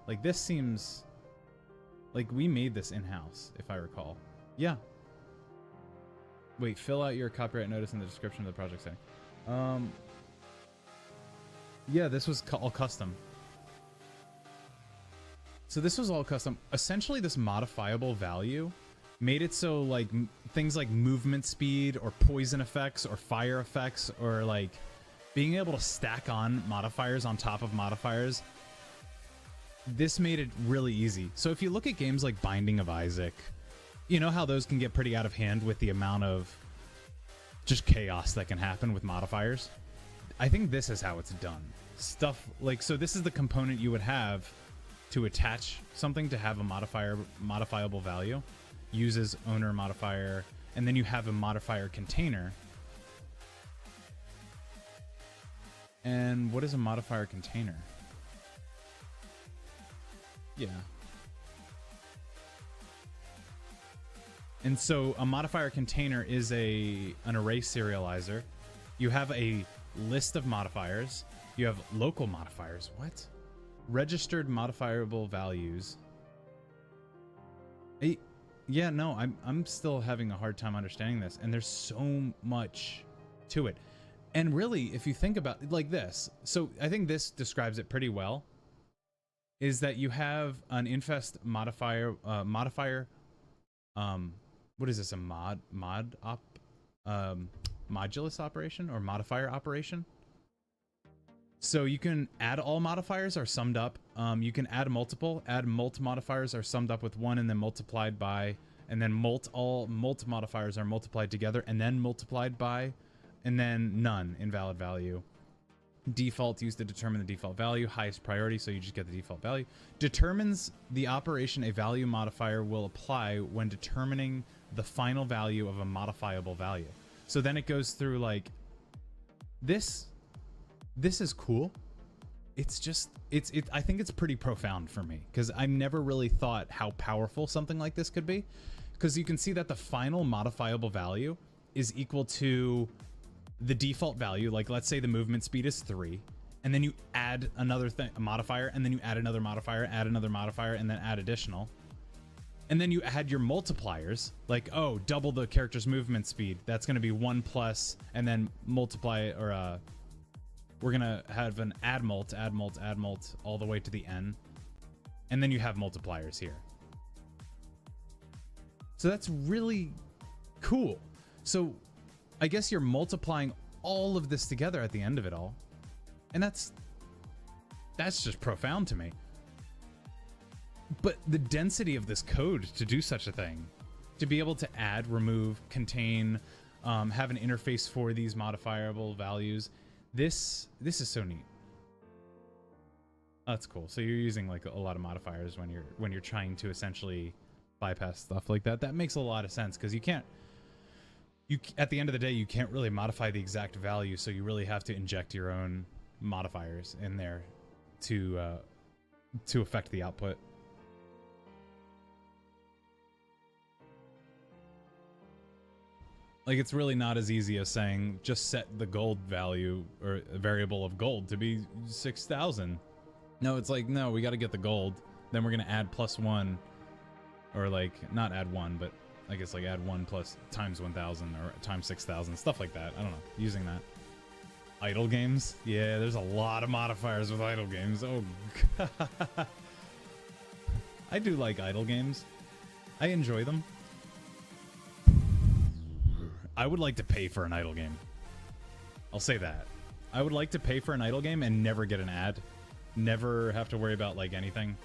Like, this seems like we made this in-house, if I recall. Yeah. Wait, fill out your copyright notice in the description of the project setting. Yeah, this was all custom. So this was all custom. Essentially, this modifiable value made it so like things like movement speed or poison effects or fire effects or like being able to stack on modifiers on top of modifiers. This made it really easy. So if you look at games like Binding of Isaac, you know how those can get pretty out of hand with the amount of just chaos that can happen with modifiers? I think this is how it's done. Stuff like, so this is the component you would have to attach something to have a modifiable value. Uses owner modifier, and then you have a modifier container. And what is a modifier container? Yeah. And so a modifier container is an array serializer. You have a list of modifiers. You have local modifiers. What? Registered modifiable values. Yeah, no, I'm still having a hard time understanding this, and there's so much to it. And really, if you think about it like this, so I think this describes it pretty well, is that you have an infest modifier, what is this, a modulus operation or modifier operation? So you can add all modifiers are summed up. You can add multiple. Add mult modifiers are summed up with 1 and then multiplied by, and then all mult modifiers are multiplied together and then multiplied by, and then none, invalid value. Default used to determine the default value. Highest priority, so you just get the default value. Determines the operation a value modifier will apply when determining the final value of a modifiable value. So then it goes through like this. This is cool. It's just, I think it's pretty profound for me because I never really thought how powerful something like this could be. Because you can see that the final modifiable value is equal to the default value. Like, let's say the movement speed is 3, and then you add another thing, a modifier, and then you add another modifier, and then add additional. And then you add your multipliers, like, oh, double the character's movement speed. That's going to be 1 plus, and then multiply, or we're going to have an add mult all the way to the n. And then you have multipliers here. So that's really cool. So I guess you're multiplying all of this together at the end of it all. And that's just profound to me. But the density of this code to do such a thing, to be able to add, remove, contain, have an interface for these modifiable values, this is so neat. That's cool. So you're using like a lot of modifiers when you're trying to essentially bypass stuff like that. That makes a lot of sense because at the end of the day, you can't really modify the exact value, so you really have to inject your own modifiers in there to affect the output. Like, it's really not as easy as saying, just set the gold value or a variable of gold to be 6,000. No, it's like, no, we got to get the gold. Then we're going to add +1, or like, not add 1, but I guess like add 1 plus times 1,000 or times 6,000, stuff like that. I don't know, using that. Idle games? Yeah, there's a lot of modifiers with idle games. Oh, God. I do like idle games. I enjoy them. I would like to pay for an idle game. I'll say that. I would like to pay for an idle game and never get an ad. Never have to worry about like anything.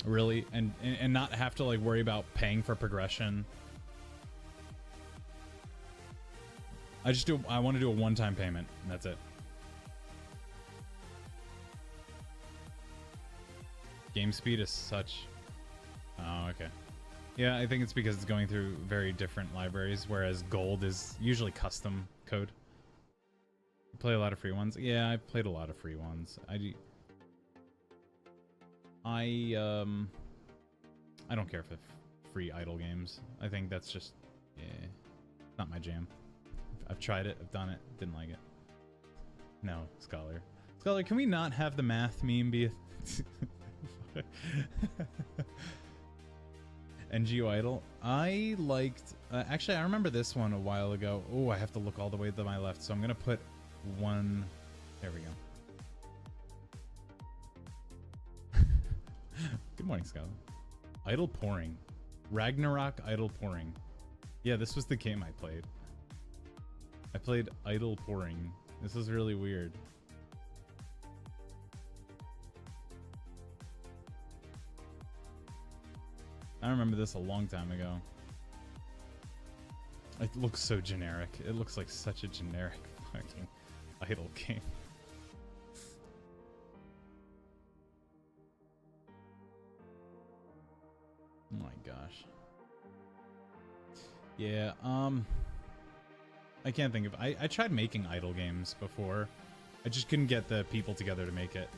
Really. And not have to like worry about paying for progression. I want to do a one-time payment, and that's it. Game speed is such... Oh, okay. Yeah, I think it's because it's going through very different libraries, whereas gold is usually custom code. You play a lot of free ones? Yeah, I played a lot of free ones. I don't care for free idle games. I think that's just, yeah, not my jam. I've tried it, I've done it, didn't like it. No, Scholar. Scholar, can we not have the math meme be a NGO Idol. I liked... actually, I remember this one a while ago. Oh, I have to look all the way to my left, so I'm going to put one... There we go. Good morning, Skylar. Idle Pouring. Ragnarok Idle Pouring. Yeah, this was the game I played. I played Idle Pouring. This was really weird. I remember this a long time ago. It looks so generic. It looks like such a generic fucking idle game. Oh my gosh. Yeah, I can't think of... I tried making idle games before. I just couldn't get the people together to make it.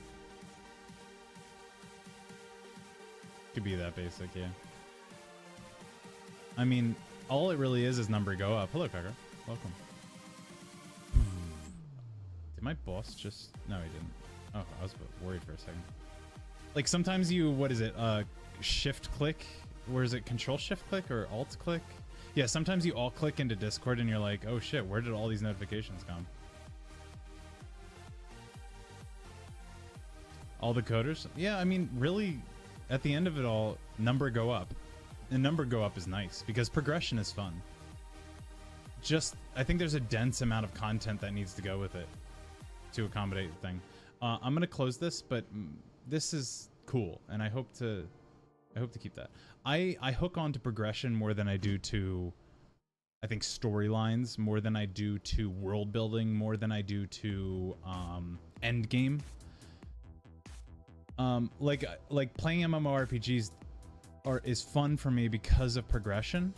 Could be that basic, yeah. I mean, all it really is number go up. Hello, Cocker. Welcome. Did my boss just... No, he didn't. Oh, I was worried for a second. Like, sometimes you... What is it? Shift click? Where is it? Control shift click or alt click? Yeah, sometimes you alt click into Discord and you're like, oh shit, where did all these notifications come? All the coders? Yeah, I mean, really, at the end of it all, number go up. And number go up is nice because progression is fun. Just, I think there's a dense amount of content that needs to go with it to accommodate the thing. I'm gonna close this, but this is cool, and I hope to keep that. I hook on to progression more than I do to, I think, storylines, more than I do to world building, more than I do to end game. Like playing MMORPGs is fun for me because of progression.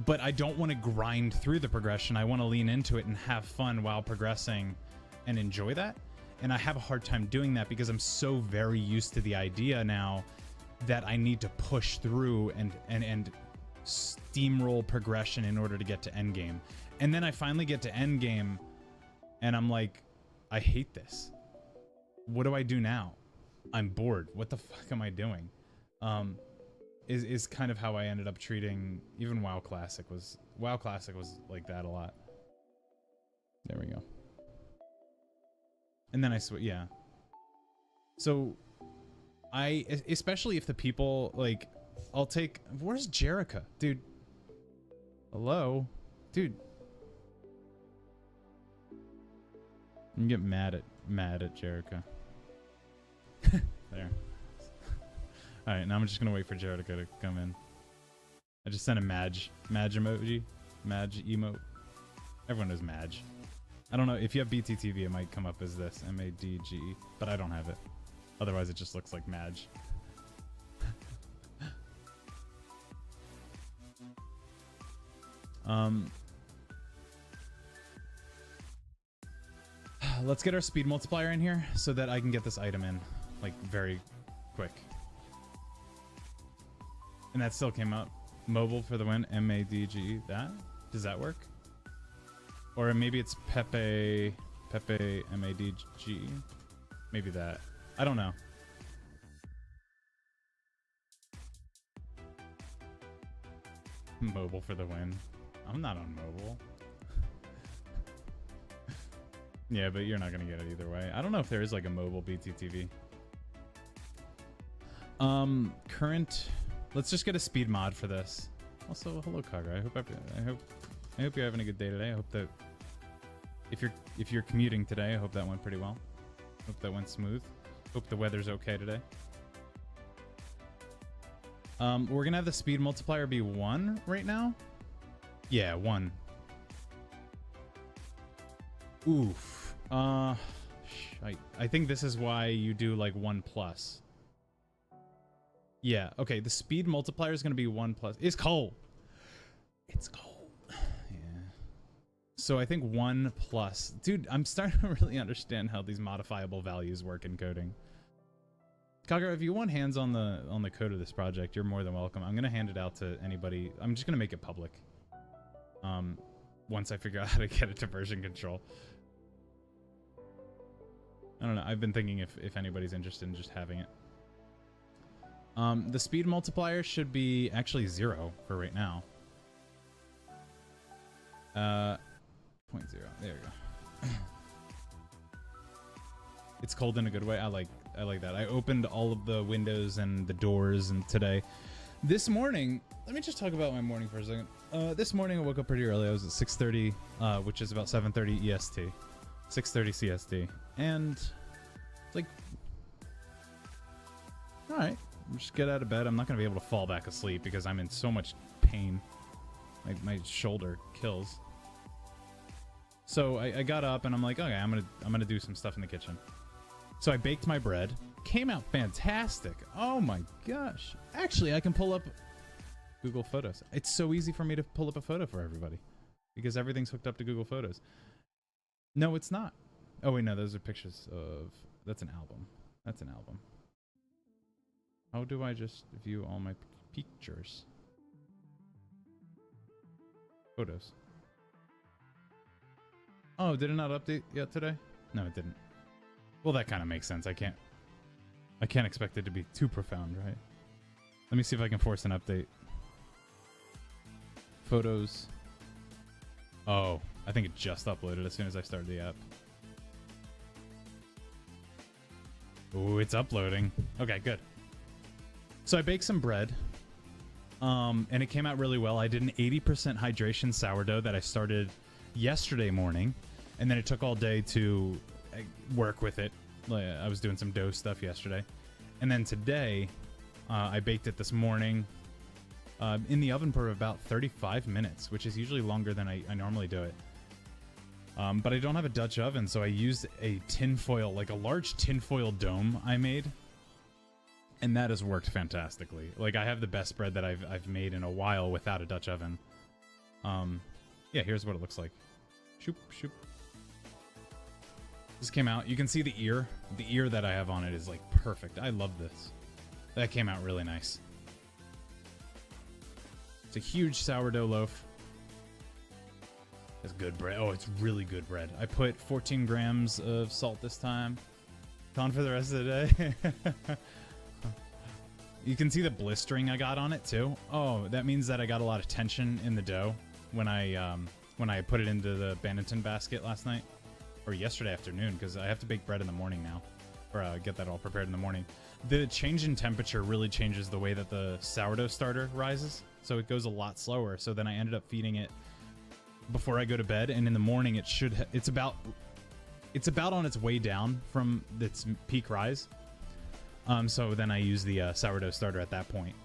But I don't want to grind through the progression. I want to lean into it and have fun while progressing and enjoy that. And I have a hard time doing that because I'm so very used to the idea now that I need to push through and steamroll progression in order to get to endgame. And then I finally get to endgame and I'm like, I hate this. What do I do now? I'm bored. What the fuck am I doing? Is kind of how I ended up treating even WoW Classic was like that a lot. There we go. And then yeah. So especially if the people like, where's Jerica? Dude. Hello? Dude. I'm getting mad at Jerica. There. Alright, now I'm just gonna wait for Jerica to come in. I just sent a Madge emoji. Madge emote. Everyone knows Madge. I don't know, if you have BTTV it might come up as this, M-A-D-G-E, but I don't have it. Otherwise it just looks like Madge. Let's get our speed multiplier in here so that I can get this item in, like, very quick. And that still came up. Mobile for the win, M-A-D-G-E. That? Does that work? Or maybe it's Pepe, M-A-D-G-E. Maybe that. I don't know. Mobile for the win. I'm not on mobile. Yeah, but you're not gonna get it either way. I don't know if there is like a mobile BTTV. Current. Let's just get a speed mod for this. Also, hello, Kaga. I hope you're having a good day today. I hope that if you're commuting today, I hope that went pretty well. Hope that went smooth. Hope the weather's okay today. We're gonna have the speed multiplier be 1 right now. Yeah, 1. Oof. I think this is why you do like 1 plus. Yeah, okay, the speed multiplier is going to be 1 plus. It's cold. It's cold. Yeah. So I think 1 plus. Dude, I'm starting to really understand how these modifiable values work in coding. Kagar, if you want hands on the code of this project, you're more than welcome. I'm going to hand it out to anybody. I'm just going to make it public. Once I figure out how to get it to version control. I don't know. I've been thinking if anybody's interested in just having it. The speed multiplier should be actually 0 for right now. 0.0. There we go. It's cold in a good way. I like that. I opened all of the windows and the doors and today. This morning, let me just talk about my morning for a second. This morning I woke up pretty early. I was at 6:30, which is about 7:30 EST. 6:30 CST. And like, all right, just get out of bed. I'm not going to be able to fall back asleep because I'm in so much pain. My shoulder kills. So I got up and I'm like, okay, I'm gonna do some stuff in the kitchen. So I baked my bread. Came out fantastic. Oh my gosh. Actually, I can pull up Google Photos. It's so easy for me to pull up a photo for everybody because everything's hooked up to Google Photos. No, it's not. Oh wait, no, those are pictures of... That's an album. That's an album. How do I just view all my pictures? Photos. Oh, did it not update yet today? No, it didn't. Well, that kind of makes sense. I can't expect it to be too profound, right? Let me see if I can force an update. Photos. Oh, I think it just uploaded as soon as I started the app. Ooh, it's uploading. Okay, good. So I baked some bread, and it came out really well. I did an 80% hydration sourdough that I started yesterday morning, and then it took all day to work with it. I was doing some dough stuff yesterday, and then today I baked it this morning in the oven for about 35 minutes, which is usually longer than I normally do it. But I don't have a Dutch oven, so I used a tinfoil, like a large tinfoil dome I made, and that has worked fantastically. Like, I have the best bread that I've made in a while without a Dutch oven. Yeah, here's what it looks like. Shoop, shoop. This came out. You can see the ear. The ear that I have on it is like perfect. I love this. That came out really nice. It's a huge sourdough loaf. It's good bread. Oh, it's really good bread. I put 14 grams of salt this time. Gone for the rest of the day. You can see the blistering I got on it too. Oh, that means that I got a lot of tension in the dough when I put it into the Bannerton basket last night. Or yesterday afternoon, because I have to bake bread in the morning now. Or get that all prepared in the morning. The change in temperature really changes the way that the sourdough starter rises. So it goes a lot slower. So then I ended up feeding it before I go to bed. And in the morning, it's about on its way down from its peak rise. So then I use the sourdough starter at that point.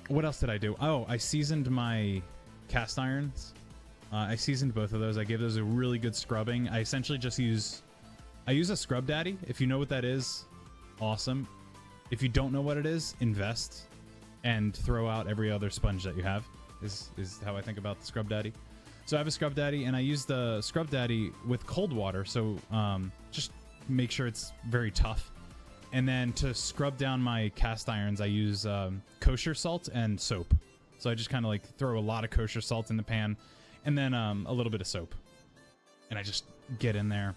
What else did I do? Oh, I seasoned my cast irons. I seasoned both of those. I gave those a really good scrubbing. I essentially just use a Scrub Daddy. If you know what that is, awesome. If you don't know what it is, invest and throw out every other sponge that you have is how I think about the Scrub Daddy. So I have a Scrub Daddy, and I use the Scrub Daddy with cold water. So just make sure it's very tough. And then to scrub down my cast irons, I use kosher salt and soap. So I just kind of like throw a lot of kosher salt in the pan. And then a little bit of soap, and I just get in there.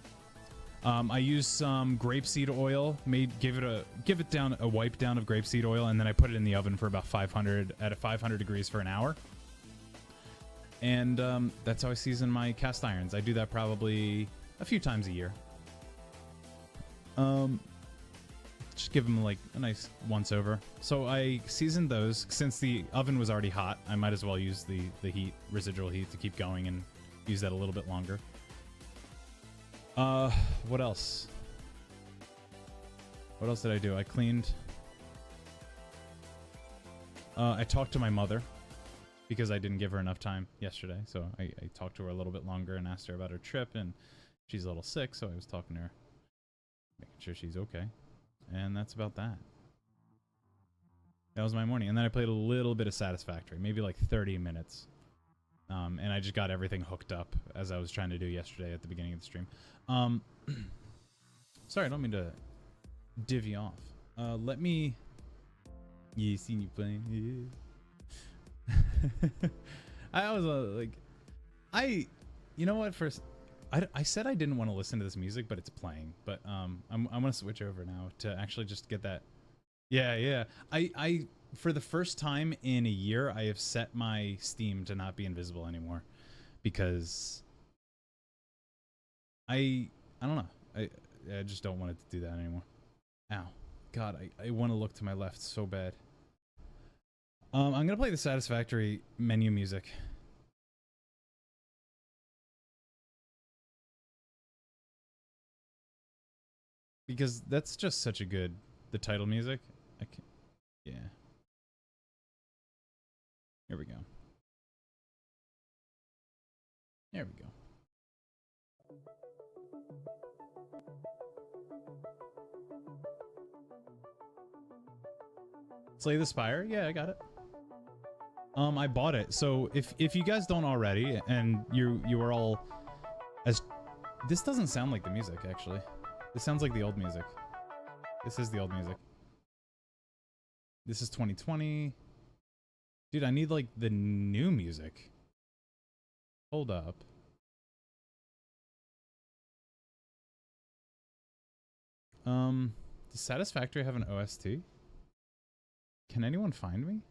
I use some grapeseed oil. Give it down a wipe down of grapeseed oil, and then I put it in the oven for about 500 degrees for an hour. And that's how I season my cast irons. I do that probably a few times a year. Just give them like a nice once over. So I seasoned those. Since the oven was already hot, I might as well use the residual heat to keep going and use that a little bit longer. What else? What else did I do? I cleaned. I talked to my mother because I didn't give her enough time yesterday. So I talked to her a little bit longer and asked her about her trip, and she's a little sick, so I was talking to her, making sure she's okay. And that's about that. That was my morning. And then I played a little bit of Satisfactory, maybe like 30 minutes. And I just got everything hooked up as I was trying to do yesterday at the beginning of the stream. Sorry, I don't mean to divvy off. Let me... Yeah, seen you playing. Yeah. I was like... You know what? First, I said I didn't want to listen to this music, but it's playing. But I'm gonna switch over now to actually just get that. Yeah, yeah. I for the first time in a year, I have set my Steam to not be invisible anymore, because I don't know. I just don't want it to do that anymore. Ow. God, I want to look to my left so bad. I'm gonna play the Satisfactory menu music. Because that's just such a good, the title music. I can, yeah. Here we go. There we go. Slay the Spire? Yeah, I got it. I bought it. So if you guys don't already, and you are all as, this doesn't sound like the music actually. This sounds like the old music. This is the old music. This is 2020. Dude, I need like the new music. Hold up. Does Satisfactory have an OST? Can anyone find me?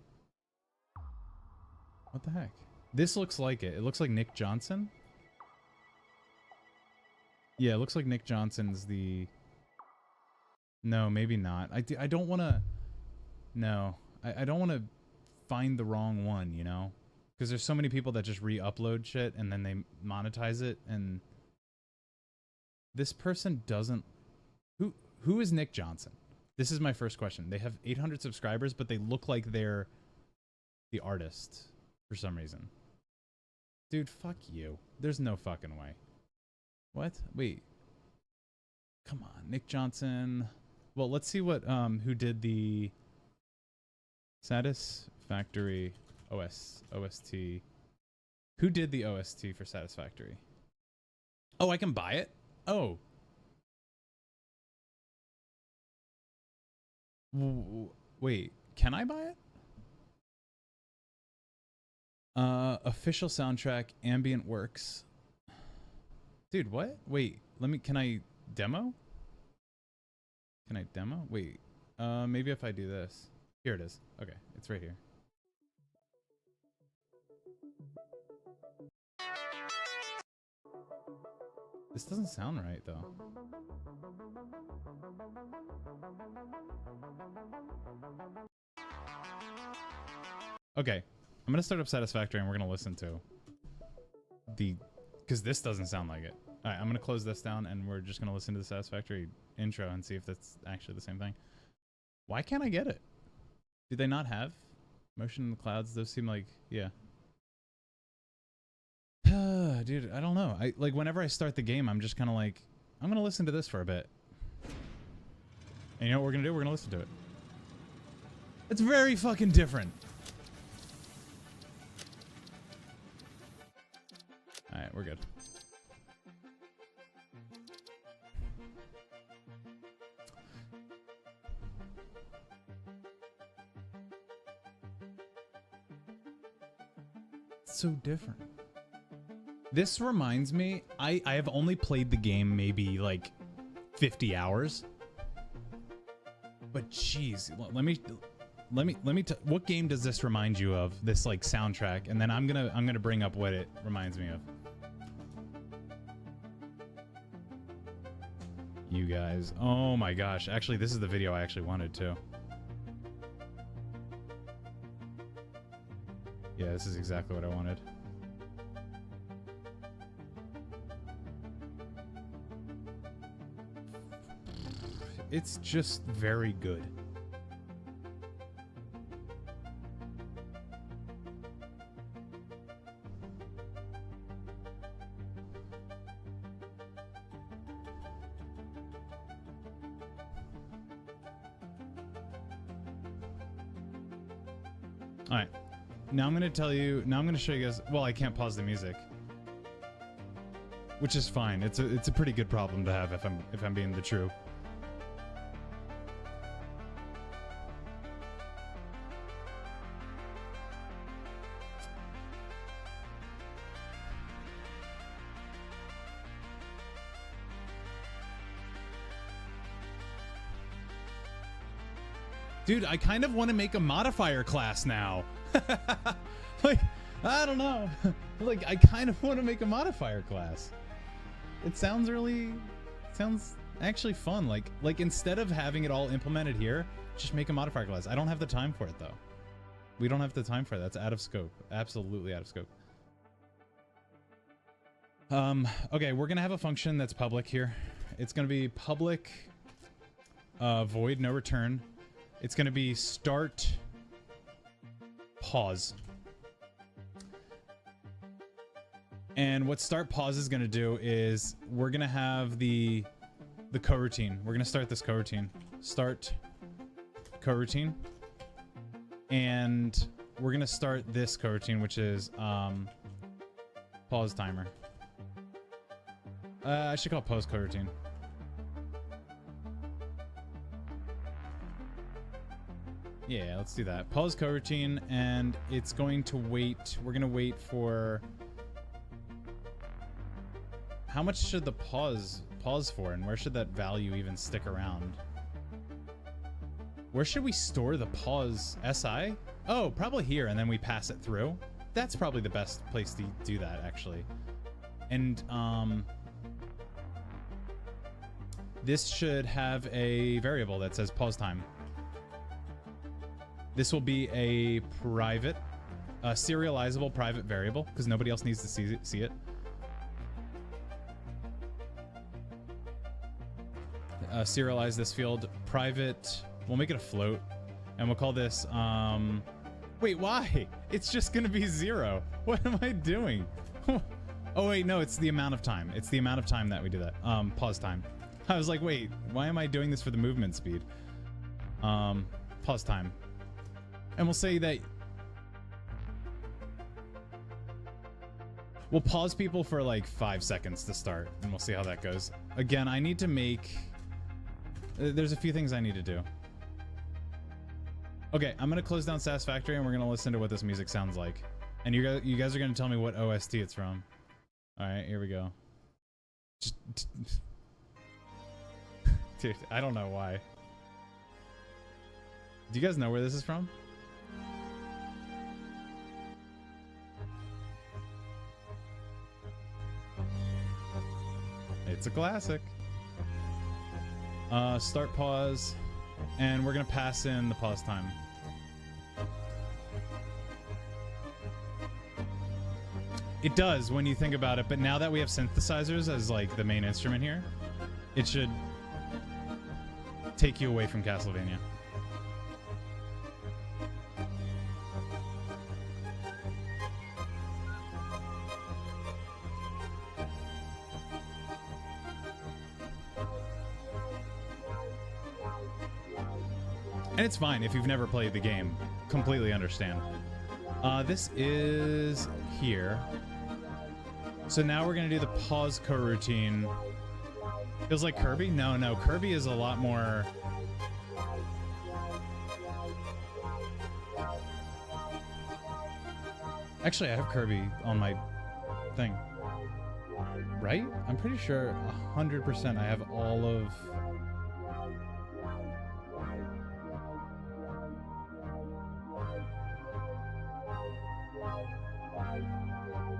What the heck? This looks like it. It looks like Nick Johnson. Yeah, it looks like Nick Johnson's the... No, maybe not. I don't want to... No. I don't want to find the wrong one, you know? Because there's so many people that just re-upload shit and then they monetize it, and... This person doesn't... Who is Nick Johnson? This is my first question. They have 800 subscribers, but they look like they're the artist for some reason. Dude, fuck you. There's no fucking way. What? Wait. Come on, Nick Johnson. Well, let's see what who did the Satisfactory OST. Who did the OST for Satisfactory? Oh, I can buy it? Oh. Wait, can I buy it? Official soundtrack, ambient works. Dude, what? Wait, can I demo? Can I demo? Wait, maybe if I do this. Here it is. Okay, it's right here. This doesn't sound right, though. Okay, I'm gonna start up Satisfactory and we're gonna listen to the... Because this doesn't sound like it. Alright, I'm gonna close this down and we're just gonna listen to the Satisfactory intro and see if that's actually the same thing. Why can't I get it? Do they not have Motion in the Clouds? Those seem like... Yeah. Dude, I don't know. Like, whenever I start the game, I'm just kind of like, I'm gonna listen to this for a bit. And you know what we're gonna do? We're gonna listen to it. It's very fucking different. Alright, we're good. It's so different. This reminds me, I have only played the game maybe like 50 hours. But jeez, let me what game does this remind you of? This like soundtrack, and then I'm gonna bring up what it reminds me of. You guys, oh my gosh, actually this is the video I actually wanted too. Yeah, this is exactly what I wanted. It's just very good. All right. Now I'm going to tell you, now I'm going to show you guys, well, I can't pause the music. Which is fine. It's a pretty good problem to have if I'm being the true. Dude, I kind of want to make a modifier class now. Like, I don't know. Like, I kind of want to make a modifier class. It sounds actually fun. Like instead of having it all implemented here, just make a modifier class. I don't have the time for it though. We don't have the time for it. That's out of scope. Absolutely out of scope. Okay, we're gonna have a function that's public here. It's gonna be public void no return. It's gonna be start pause. And what start pause is gonna do is we're gonna have the coroutine. We're gonna start this coroutine. Start coroutine. And we're gonna start this coroutine, which is pause timer. I should call it pause coroutine. Yeah, let's do that. Pause coroutine, and it's going to wait. We're gonna wait for. How much should the pause for, and where should that value even stick around? Where should we store the pause SI? Oh, probably here, and then we pass it through. That's probably the best place to do that, actually. And this should have a variable that says pause time. This will be a private, serializable private variable, because nobody else needs to see it. Serialize this field private. We'll make it a float, and we'll call this wait, why? It's just gonna be 0. What am I doing? Oh wait, no, it's the amount of time. It's the amount of time that we do that. Pause time. I was like, wait, why am I doing this for the movement speed? Pause time. And we'll say that we'll pause people for like 5 seconds to start, and we'll see how that goes. Again, I need to make there's a few things I need to do. Okay, I'm gonna close down Satisfactory, and we're gonna listen to what this music sounds like. And you guys are gonna tell me what OST it's from. All right, here we go. Dude, I don't know why. Do you guys know where this is from? It's a classic. Start pause, and we're gonna pass in the pause time. It does when you think about it, but now that we have synthesizers as like the main instrument here, it should take you away from Castlevania. And it's fine if you've never played the game. Completely understand. This is here. So now we're gonna do the pause coroutine. Feels like Kirby? No, Kirby is a lot more... Actually, I have Kirby on my thing. Right? I'm pretty sure 100% I have all of...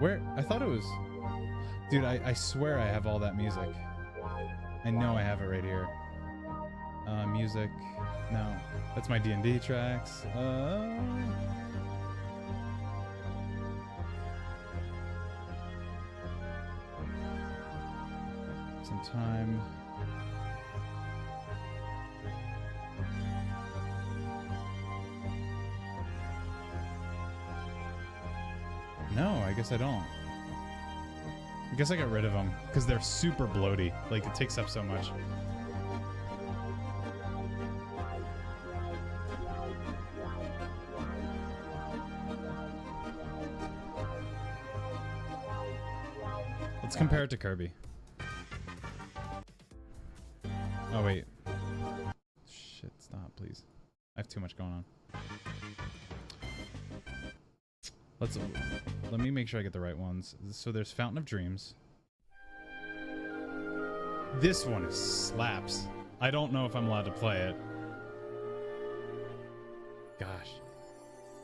Where? I thought it was... Dude, I swear I have all that music. I know I have it right here. Music. No. That's my D&D tracks. Some time. No, I guess I don't. I guess I got rid of them because they're super bloaty. Like, it takes up so much. Let's compare it to Kirby. Oh, wait. Shit, stop, please. I have too much going on. Let me make sure I get the right ones. So there's Fountain of Dreams. This one slaps. I don't know if I'm allowed to play it. Gosh.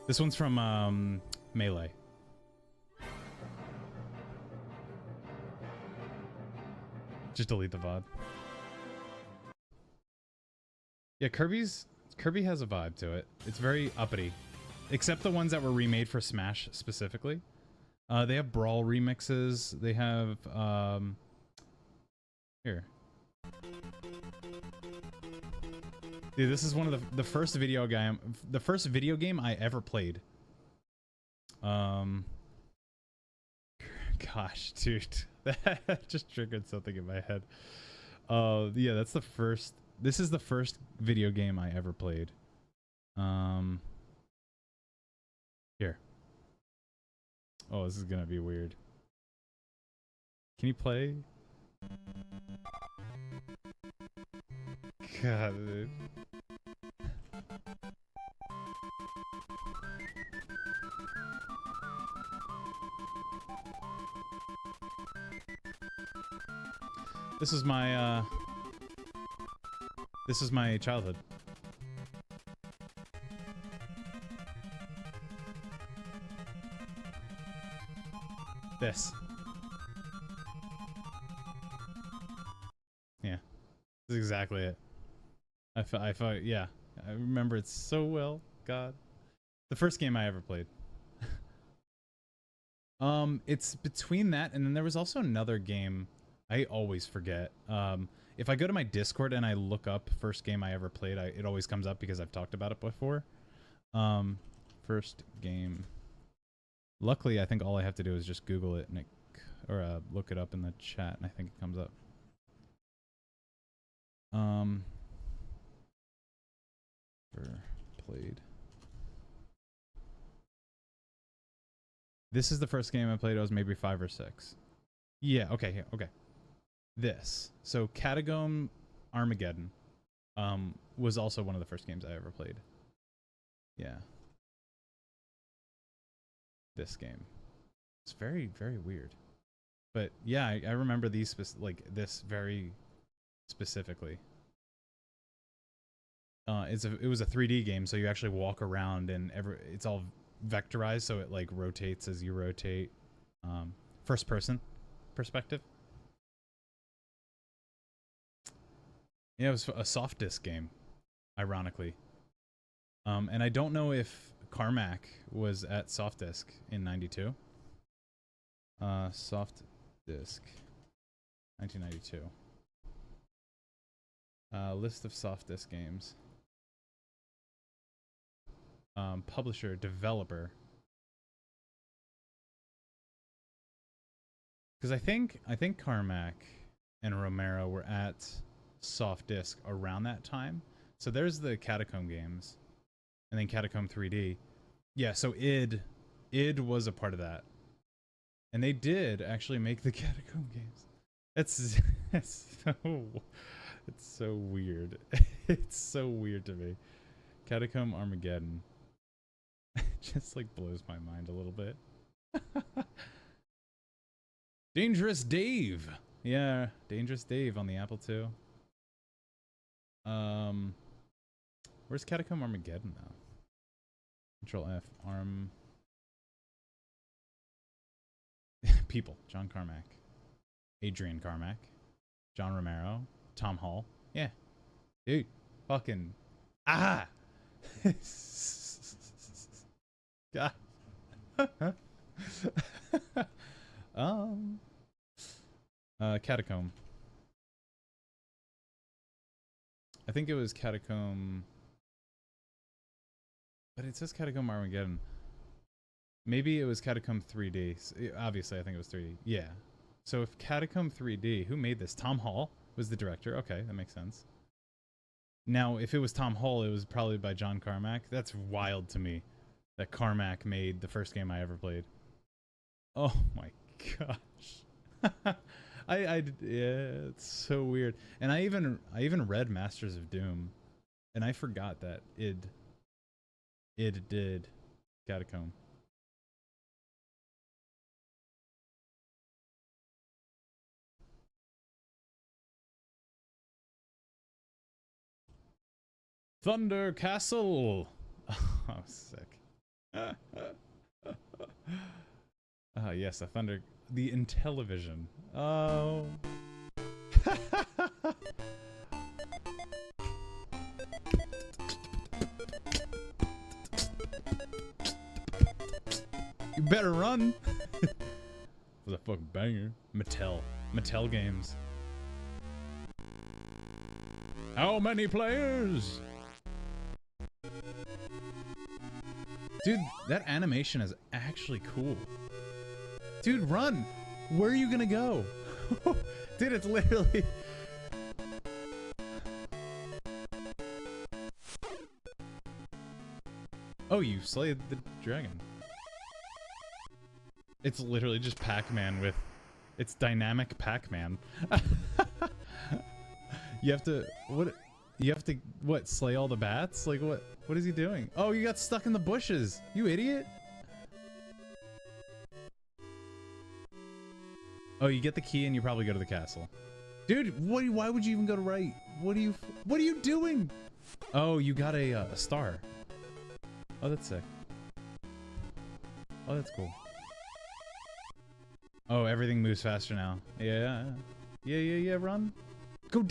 This one's from Melee. Just delete the VOD. Yeah, Kirby has a vibe to it. It's very uppity. Except the ones that were remade for Smash specifically. They have Brawl remixes. They have here. Dude, this is one of the first video game I ever played. Gosh, dude, that just triggered something in my head. Yeah, that's the first. This is the first video game I ever played. Here. Oh, this is gonna be weird. Can you play? God, dude. This is my childhood. This. Yeah. This is exactly it. I thought, yeah. I remember it so well. God. The first game I ever played. It's between that and then there was also another game I always forget. If I go to my Discord and I look up first game I ever played, it always comes up because I've talked about it before. First game. Luckily, I think all I have to do is just Google it and or look it up in the chat, and I think it comes up. Played. This is the first game I played. I was maybe 5 or 6. Yeah. Okay. Yeah, okay. This. So Catacomb Armageddon was also one of the first games I ever played. Yeah. This game. It's very, very weird. But yeah, I remember these this very specifically. It was a 3D game, so you actually walk around and it's all vectorized, so it like rotates as you rotate. First person perspective. Yeah, it was a soft disk game, ironically. And I don't know if Carmack was at soft disk in '92. Soft disk, 1992. List of soft disk games. Publisher, developer. Because I think Carmack and Romero were at soft disk around that time. So there's the Catacomb games, and then Catacomb 3D. Yeah, so id was a part of that, and they did actually make the Catacomb games. It's so weird. It's so weird to me. Catacomb Armageddon. It just like blows my mind a little bit. Dangerous Dave. Yeah, Dangerous Dave on the Apple II. Where's Catacomb Armageddon though? Control F. Arm. People. John Carmack. Adrian Carmack. John Romero. Tom Hall. Yeah. Dude. Fucking. Ah! God. Catacomb. I think it was Catacomb. But it says Catacomb Armageddon. Maybe it was Catacomb 3D. Obviously, I think it was 3D. Yeah. So if Catacomb 3D, who made this? Tom Hall was the director. Okay, that makes sense. Now, if it was Tom Hall, it was probably by John Carmack. That's wild to me that Carmack made the first game I ever played. Oh my gosh. Yeah, it's so weird. And I even read Masters of Doom, and I forgot that id did Catacomb. Thunder Castle. Oh, sick. Yes, a thunder. The Intellivision. Oh. You better run. Was a fucking banger. Mattel games. How many players? Dude, that animation is actually cool. Dude, run! Where are you gonna go? Dude, it's literally... Oh, you slayed the dragon. It's literally just Pac-Man with... It's dynamic Pac-Man. You have to... What? You have to, what, slay all the bats? Like, what? What is he doing? Oh, you got stuck in the bushes. You idiot. Oh, you get the key and you probably go to the castle. Dude, why would you even go to right? What are you doing? Oh, you got a star. Oh, that's sick. Oh, that's cool. Oh, everything moves faster now. Yeah, run. Go down.